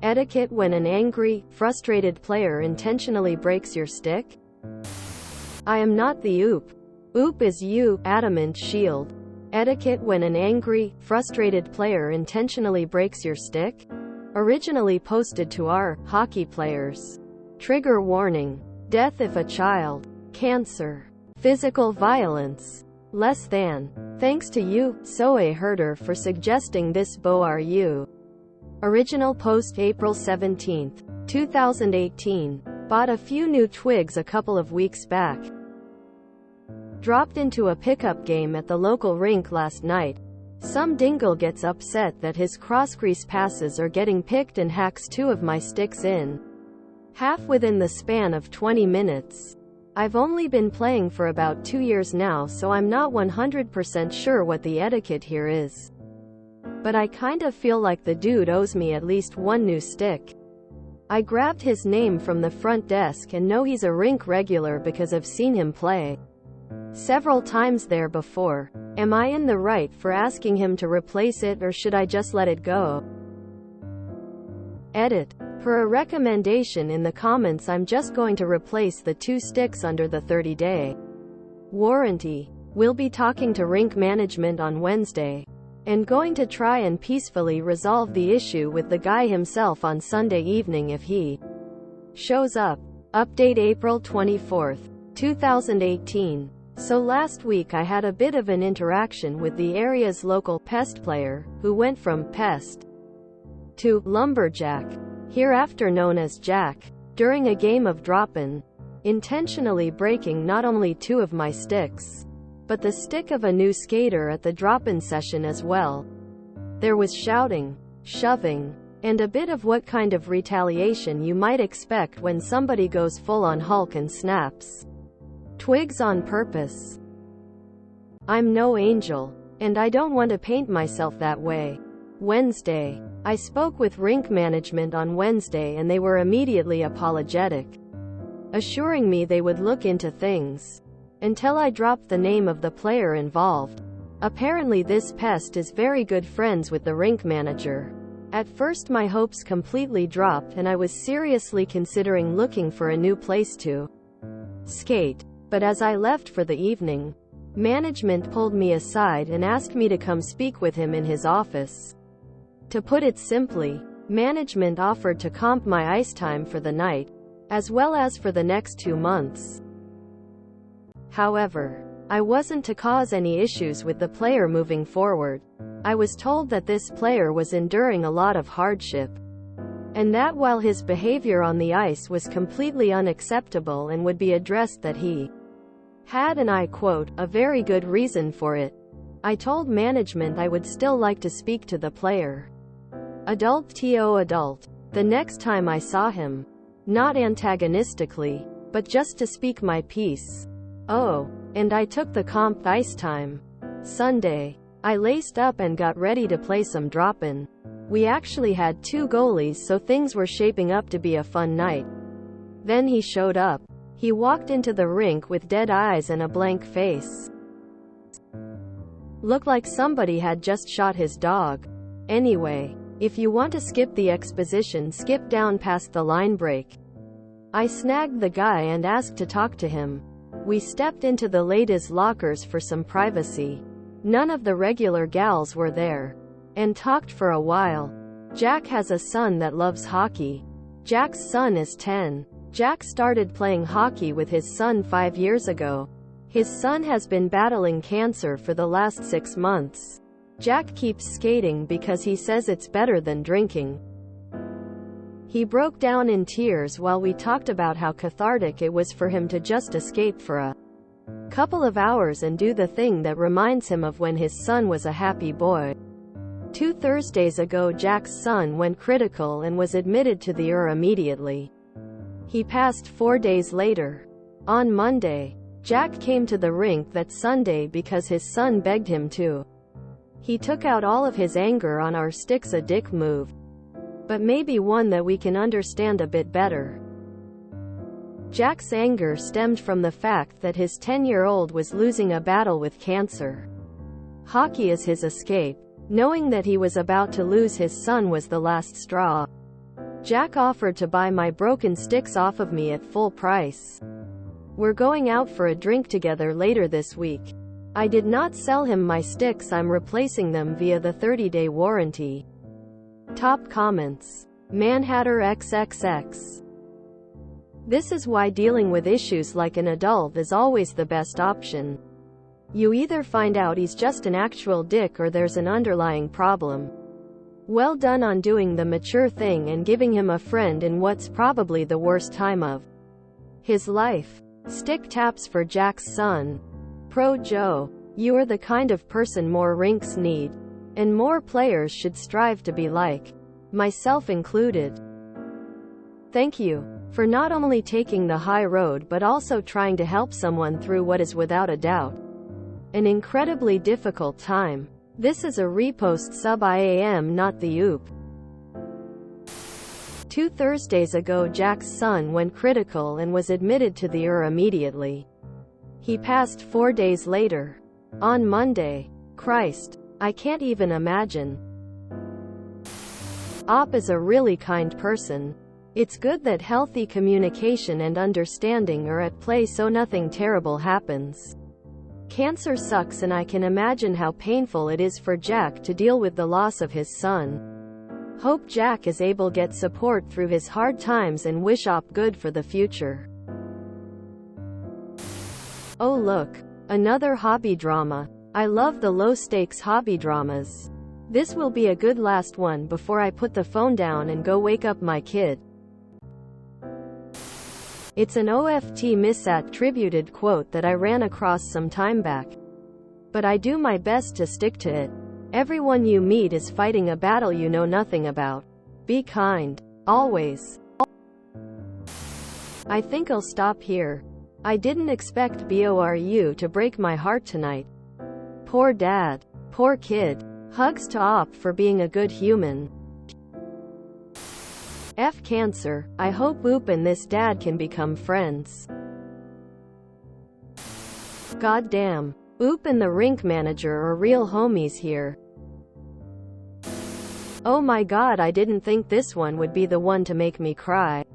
Etiquette when an angry, frustrated player intentionally breaks your stick? I am not the oop. Oop is you, adamant shield. Etiquette when an angry, frustrated player intentionally breaks your stick? Originally posted to our hockey players. Trigger warning. Death if a child. Cancer. Physical violence. Less than. Thanks to you, Soe Herder, for suggesting this BORU. Original post April 17, 2018. Bought a few new twigs a couple of weeks back. Dropped into a pickup game at the local rink last night. Some dingle gets upset that his cross-crease passes are getting picked and hacks 2 of my sticks in half within the span of 20 minutes. I've only been playing for about 2 years now, so I'm not 100% sure what the etiquette here is. But I kind of feel like the dude owes me at least 1 new stick. I grabbed his name from the front desk and know he's a rink regular because I've seen him play several times there before. Am I in the right for asking him to replace it, or should I just let it go? Edit. Per a recommendation in the comments, I'm just going to replace the 2 sticks under the 30-day warranty. We'll be talking to rink management on Wednesday and going to try and peacefully resolve the issue with the guy himself on Sunday evening if he shows up. Update April 24, 2018. So last week I had a bit of an interaction with the area's local pest player, who went from pest to lumberjack, hereafter known as Jack, during a game of drop-in, intentionally breaking not only 2 of my sticks, but the stick of a new skater at the drop-in session as well. There was shouting, shoving, and a bit of what kind of retaliation you might expect when somebody goes full-on Hulk and snaps twigs on purpose. I'm no angel, and I don't want to paint myself that way. Wednesday. I spoke with rink management on Wednesday and they were immediately apologetic, assuring me they would look into things, until I dropped the name of the player involved. Apparently this pest is very good friends with the rink manager. At first my hopes completely dropped and I was seriously considering looking for a new place to skate. But as I left for the evening, management pulled me aside and asked me to come speak with him in his office. To put it simply, management offered to comp my ice time for the night, as well as for the next 2 months. However, I wasn't to cause any issues with the player moving forward. I was told that this player was enduring a lot of hardship, and that while his behavior on the ice was completely unacceptable and would be addressed, that he had, and I quote, a very good reason for it. I told management I would still like to speak to the player. Adult the next time I saw him. Not antagonistically, but just to speak my piece. Oh, and I took the comp ice time. Sunday. I laced up and got ready to play some drop-in. We actually had 2 goalies, so things were shaping up to be a fun night. Then he showed up. He walked into the rink with dead eyes and a blank face. Looked like somebody had just shot his dog. Anyway, if you want to skip the exposition, skip down past the line break. I snagged the guy and asked to talk to him. We stepped into the ladies' lockers for some privacy. None of the regular gals were there, and talked for a while. Jack has a son that loves hockey. Jack's son is 10. Jack started playing hockey with his son 5 years ago. His son has been battling cancer for the last 6 months. Jack keeps skating because he says it's better than drinking. He broke down in tears while we talked about how cathartic it was for him to just escape for a couple of hours and do the thing that reminds him of when his son was a happy boy. 2 Thursdays ago, Jack's son went critical and was admitted to the ER immediately. He passed 4 days later. On Monday, Jack came to the rink that Sunday because his son begged him to. He took out all of his anger on our sticks, a dick move, but maybe one that we can understand a bit better. Jack's anger stemmed from the fact that his 10-year-old was losing a battle with cancer. Hockey is his escape. Knowing that he was about to lose his son was the last straw. Jack offered to buy my broken sticks off of me at full price. We're going out for a drink together later this week. I did not sell him my sticks, I'm replacing them via the 30-day warranty. Top comments. Manhatter XXX. This is why dealing with issues like an adult is always the best option. You either find out he's just an actual dick or there's an underlying problem. Well done on doing the mature thing and giving him a friend in what's probably the worst time of his life. Stick taps for Jack's son. Pro Joe. You are the kind of person more rinks need. And more players should strive to be like. Myself included. Thank you for not only taking the high road but also trying to help someone through what is without a doubt an incredibly difficult time. This is a repost sub IAM, not the oop. 2 Thursdays ago, Jack's son went critical and was admitted to the ER immediately. He passed 4 days later. On Monday. Christ. I can't even imagine. Op is a really kind person. It's good that healthy communication and understanding are at play so nothing terrible happens. Cancer sucks and I can imagine how painful it is for Jack to deal with the loss of his son. Hope Jack is able to get support through his hard times and wish Op good for the future. Oh look. Another hobby drama. I love the low-stakes hobby dramas. This will be a good last one before I put the phone down and go wake up my kid. It's an OFT misattributed quote that I ran across some time back. But I do my best to stick to it. Everyone you meet is fighting a battle you know nothing about. Be kind. Always. I think I'll stop here. I didn't expect BORU to break my heart tonight. Poor dad. Poor kid. Hugs to Op for being a good human. F Cancer. I hope Oop and this dad can become friends. Goddamn. Oop and the rink manager are real homies here. Oh my god, I didn't think this one would be the one to make me cry.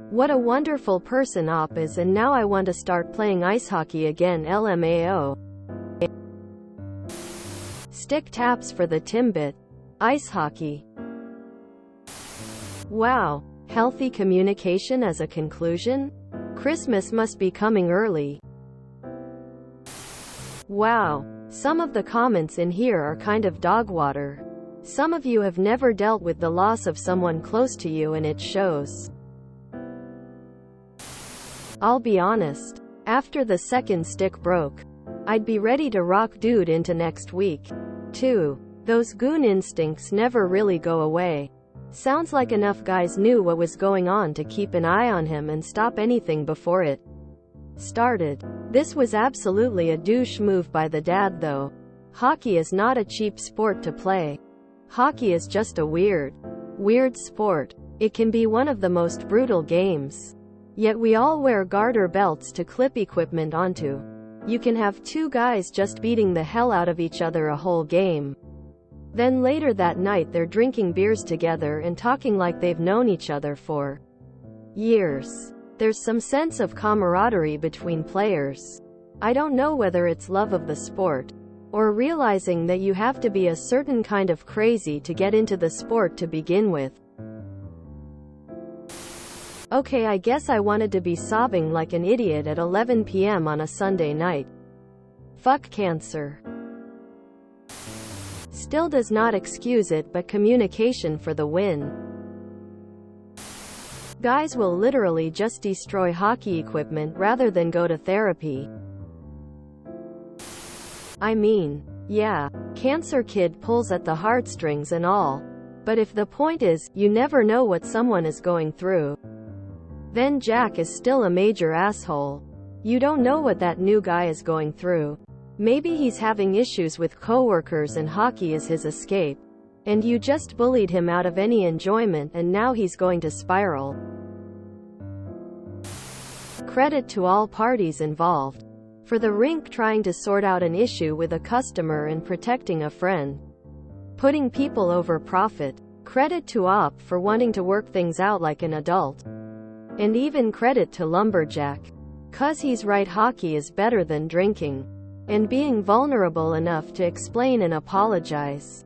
What a wonderful person Op is, and now I want to start playing ice hockey again. LMAO. Stick taps for the Timbit. Ice hockey. Wow. Healthy communication as a conclusion? Christmas must be coming early. Wow. Some of the comments in here are kind of dog water. Some of you have never dealt with the loss of someone close to you and it shows. I'll be honest. After the second stick broke, I'd be ready to rock dude into next week. too. Those goon instincts never really go away. Sounds like enough guys knew what was going on to keep an eye on him and stop anything before it started. This was absolutely a douche move by the dad though. Hockey is not a cheap sport to play. Hockey is just a weird sport. It can be one of the most brutal games. Yet we all wear garter belts to clip equipment onto. You can have two guys just beating the hell out of each other a whole game. Then later that night they're drinking beers together and talking like they've known each other for years. There's some sense of camaraderie between players. I don't know whether it's love of the sport, or realizing that you have to be a certain kind of crazy to get into the sport to begin with. Okay, I guess I wanted to be sobbing like an idiot at 11 p.m. on a Sunday night. Fuck cancer. Still does not excuse it, but communication for the win. Guys will literally just destroy hockey equipment rather than go to therapy. I mean, yeah, cancer kid pulls at the heartstrings and all. But if the point is, you never know what someone is going through, then Jack is still a major asshole. You don't know what that new guy is going through. Maybe he's having issues with coworkers and hockey is his escape. And you just bullied him out of any enjoyment and now he's going to spiral. Credit to all parties involved. For the rink trying to sort out an issue with a customer and protecting a friend. Putting people over profit. Credit to Op for wanting to work things out like an adult. And even credit to Lumberjack. 'Cause he's right, hockey is better than drinking. And being vulnerable enough to explain and apologize.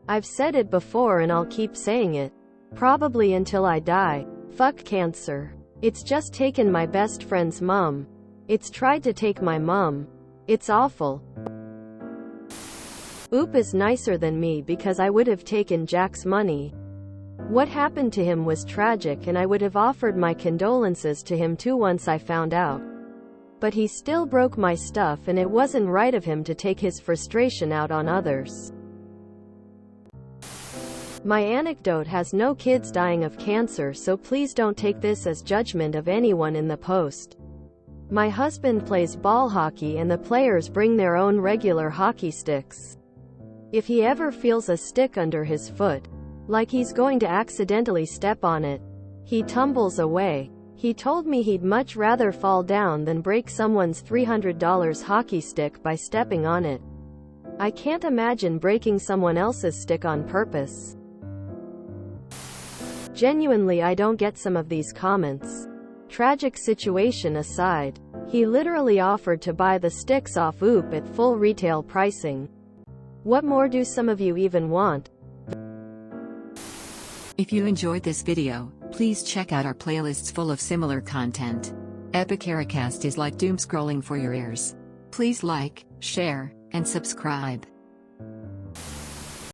I've said it before and I'll keep saying it. Probably until I die. Fuck cancer. It's just taken my best friend's mom. It's tried to take my mom. It's awful. Oop is nicer than me because I would have taken Jack's money. What happened to him was tragic and I would have offered my condolences to him too once I found out. But he still broke my stuff and it wasn't right of him to take his frustration out on others. My anecdote has no kids dying of cancer, so please don't take this as judgment of anyone in the post. My husband plays ball hockey and the players bring their own regular hockey sticks. If he ever feels a stick under his foot, like he's going to accidentally step on it, he tumbles away. He told me he'd much rather fall down than break someone's $300 hockey stick by stepping on it. I can't imagine breaking someone else's stick on purpose. Genuinely, I don't get some of these comments. Tragic situation aside, he literally offered to buy the sticks off Oop at full retail pricing. What more do some of you even want? If you enjoyed this video, please check out our playlists full of similar content. Etiquette is like doom scrolling for your ears. Please like, share, and subscribe.